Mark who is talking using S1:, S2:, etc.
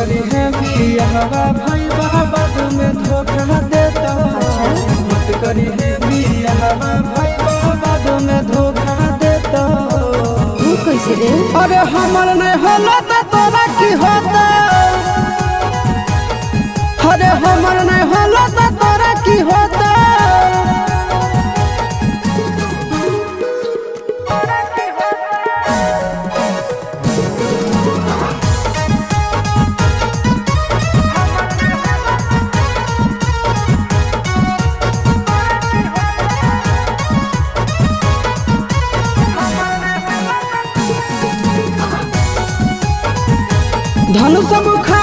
S1: करी है बियाहवा भाई बाद में धोखा देता। मत करी है बियाहवा भाई बाद में धोखा देता।
S2: तू कैसे रे?
S1: अरे हमर नहीं होला तो तोरा की होता। अरे हमर नहीं होला तो तोरा की होता। धनुष मुखा